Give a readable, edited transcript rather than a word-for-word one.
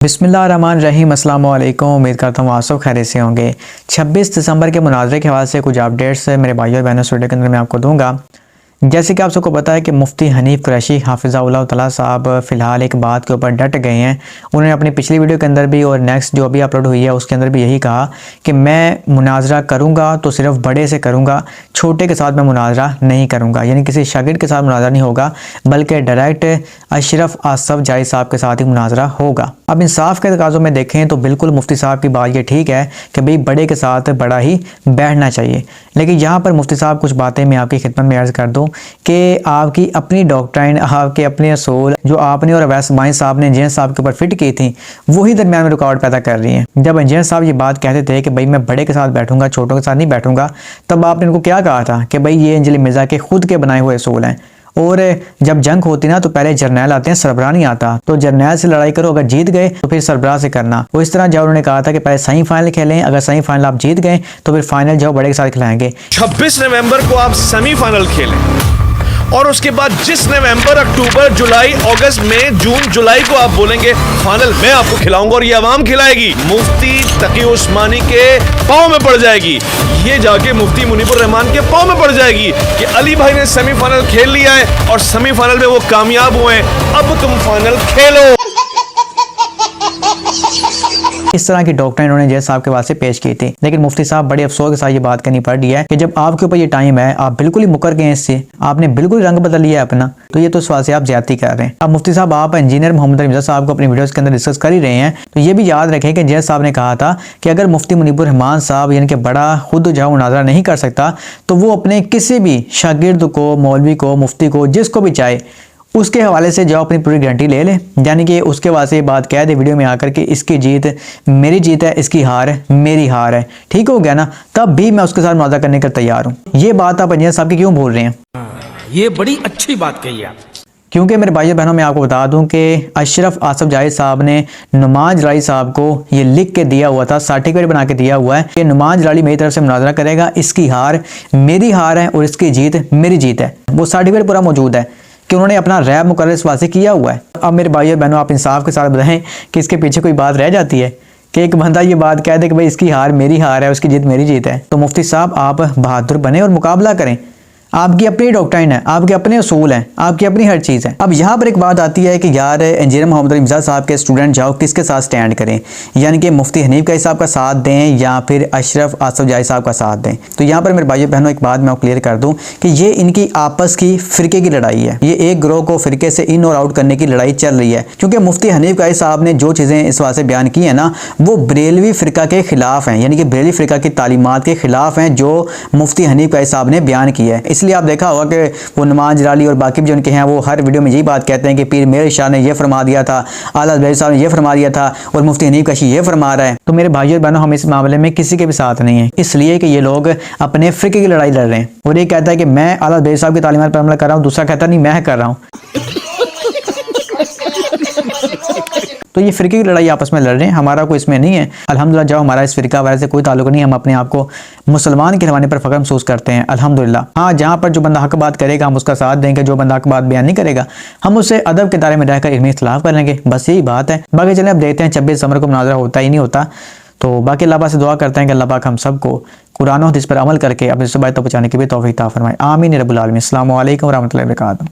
बिस्मिल्लाहिर्रहमानिर्रहीम अस्सलाम वालेकुम। उम्मीद करता हूँ आप सब खैरियत से होंगे। 26 दिसंबर के मुनाज़रे के हवाले से कुछ अपडेट्स मेरे भाइयों और बहनों वीडियो के अंदर मैं आपको दूंगा। जैसे कि आप सबको पता है कि मुफ्ती हनीफ कुरैशी हाफिज़हुल्लाह तआला साहब फ़िलहाल एक बात के ऊपर डट गए हैं। उन्होंने अपनी पिछली वीडियो के अंदर भी और नेक्स्ट जो अभी अपलोड हुई है उसके अंदर भी यही कहा कि मैं मुनाजरा करूंगा तो सिर्फ बड़े से करूंगा, छोटे के साथ मैं मुनाजरा नहीं करूंगा। यानी किसी शागिर्द के साथ मुनाजरा नहीं होगा बल्कि डायरेक्ट अशरफ आसफ जाहिद साहब के साथ ही मुनाजरा होगा। अब इंसाफ के तकाज़ों में देखें तो बिल्कुल मुफ्ती साहब की बात ये ठीक है कि भाई बड़े के साथ बड़ा ही बैठना चाहिए, लेकिन यहाँ पर मुफ्ती साहब कुछ बातें मैं आपकी खिदमत में अर्ज़ कर दूँ कि आपकी अपनी डॉक्ट्राइन, आपके अपने असूल जो आपने और अवैस माइन साहब ने इंजीनियर साहब के ऊपर फिट की थी वही दरमियान में रुकावट पैदा कर रही है। जब इंजीनियर साहब ये बात कहते थे कि भाई मैं बड़े के साथ बैठूंगा, छोटों के साथ नहीं बैठूंगा, तब आपने इनको क्या कहा था कि भाई ये अंजलि मिर्ज़ा के खुद के बनाए हुए असूल हैं। और जब जंग होती ना तो पहले जर्नैल आते हैं, सरबराह नहीं आता। तो जर्नैल से लड़ाई करो, अगर जीत गए तो फिर सरबराह से करना। वो इस तरह जब उन्होंने कहा था कि पहले सेमीफाइनल खेलें, अगर सेमीफाइनल आप जीत गए तो फिर फाइनल जाओ बड़े के साथ खिलाएंगे। 26 नवंबर को आप सेमीफाइनल खेलें और उसके बाद जिस नवंबर, अक्टूबर, जुलाई, अगस्त, मई, जून, जुलाई को आप बोलेंगे फाइनल मैं आपको खिलाऊंगा और ये अवाम खिलाएगी, मुफ्ती तकी उस्मानी के पाँव में पड़ जाएगी। ये जाके मुफ्ती मुनीबुर रहमान के पाँव में पड़ जाएगी कि अली भाई ने सेमीफाइनल खेल लिया है और सेमीफाइनल में वो कामयाब हुए हैं, अब तुम फाइनल खेलो। इस तरह की डॉक्ट्राइन उन्होंने जज साहब के वास्ते पेश की थी, लेकिन मुफ्ती साहब बड़े अफसोस के साथ ये बात करनी पड़ रही है कि जब आपके ऊपर ये टाइम है आप बिल्कुल ही मुकर गए इससे, आपने बिल्कुल रंग बदल लिया है अपना, तो ये तो इस वास्ते आप ज्यादती कर रहे हैं। अब मुफ्ती साहब आप इंजीनियर मोहम्मद मिर्ज़ा साहब को अपनी वीडियोस के अंदर डिस्कस कर ही रहे हैं, तो ये भी याद रखें कि जज साहब ने कहा था कि अगर मुफ्ती मुनीबुर रहमान साहब यानी कि बड़ा खुद जो मुनाजरा नहीं कर सकता तो वो अपने किसी भी शागिर्द को, मौलवी को, मुफ्ती को, जिसको भी चाहे उसके हवाले से जाओ अपनी पूरी गारंटी ले ले, यानी कि उसके वास्ते ये बात कह दे वीडियो में आकर कि इसकी जीत मेरी जीत है, इसकी हार मेरी हार है। ठीक हो गया ना, तब भी मैं उसके साथ मुनाज़रा करने का तैयार हूँ। ये बात आप इंजीनियर साहब की क्यों बोल रहे हैं? ये बड़ी अच्छी बात कही आप। क्योंकि मेरे भाइयों बहनों मैं आपको बता दूं कि अशरफ आसफ जाहिद साहब ने नुमान जलाली साहब को ये लिख के दिया हुआ था, सर्टिफिकेट बना के दिया हुआ है कि नुमान जलाली मेरी तरफ से मुनाजरा करेगा, इसकी हार मेरी हार है और इसकी जीत मेरी जीत है। वो सर्टिफिकेट पूरा मौजूद है कि उन्होंने अपना रैब मुकर्रर इस वास्ते किया हुआ है। अब मेरे भाइयों बहनों आप इंसाफ के साथ बताएं कि इसके पीछे कोई बात रह जाती है कि एक बंदा ये बात कह दे कि भाई इसकी हार मेरी हार है, उसकी जीत मेरी जीत है। तो मुफ्ती साहब आप बहादुर बने और मुकाबला करें। आपकी अपनी डॉक्ट्राइन है, आपके अपने असूल हैं, आपकी अपनी हर चीज़ है। अब यहाँ पर एक बात आती है कि यार इंजीनियर मोहम्मद मिर्ज़ा साहब के स्टूडेंट जाओ किसके साथ स्टैंड करें, यानी कि मुफ्ती हनीफ का साहब का साथ दें या फिर अशरफ आसफ जाहिद साहब का साथ दें। तो यहाँ पर मेरे भाइयों बहनों एक बात मैं क्लियर कर दूँ कि ये इनकी आपस की फ़िरके की लड़ाई है। ये एक ग्रोह को फ़िरके से इन और आउट करने की लड़ाई चल रही है, क्योंकि मुफ्ती हनीफ का साहब ने जो चीज़ें इस वास्ते बयान की है ना वो बरेलवी फ़िरका के ख़िलाफ़ हैं, यानी कि बरेलवी फ़िरका की तालीमात के ख़िलाफ़ हैं जो मुफ्ती हनीफ का साहब ने बयान की है। इसलिए आप देखा होगा कि वो नमाज जलाली और बाकी भी जो उनके हैं वो हर वीडियो में यही बात कहते हैं कि पीर मेर शाह ने ये फरमा दिया था, आला हज़रत साहब ने ये फरमा दिया था और मुफ्ती हनीफ का ये फरमा रहा है। तो मेरे भाइयों बहनों हम इस मामले में किसी के भी साथ नहीं है, इसलिए कि ये लोग अपने फ़िरके की लड़ाई लड़ रहे हैं। और एक कहता है कि मैं आला हज़रत साहब की तालीमात पर अमल कर रहा हूँ, दूसरा कहता नहीं मैं कर रहा हूँ। तो ये फ़िरके की लड़ाई आपस में लड़ रहे हैं, हमारा कोई इसमें नहीं है। अल्हम्दुलिल्लाह जो हमारा इस फ़िरका वगैरह से कोई ताल्लुक नहीं, हम अपने आप को मुसलमान के रहने पर फ़ख्र महसूस करते हैं अल्हम्दुलिल्लाह। हाँ, जहाँ पर जो बंदा हक बात करेगा हम उसका साथ देंगे, जो बंदा हक बात बयान नहीं करेगा हम उससे अदब के दायरे में रहकर इल्मी इख्तिलाफ़ कर लेंगे, बस यही बात है। बाकी चलें अब देखते हैं 26 दिसंबर को मुनाज़रा होता ही नहीं होता। तो बाकी अल्लाह पाक से दुआ करते हैं कि अल्लाह पाक हम सबको कुरान और हदीस पर अमल करके अपने सुबात पहुँचाने की भी तौफीक अता फरमाए। आमीन या रब्बुल आलमीन। अस्सलामु अलैकुम व रहमतुल्लाहि व बरकातहू।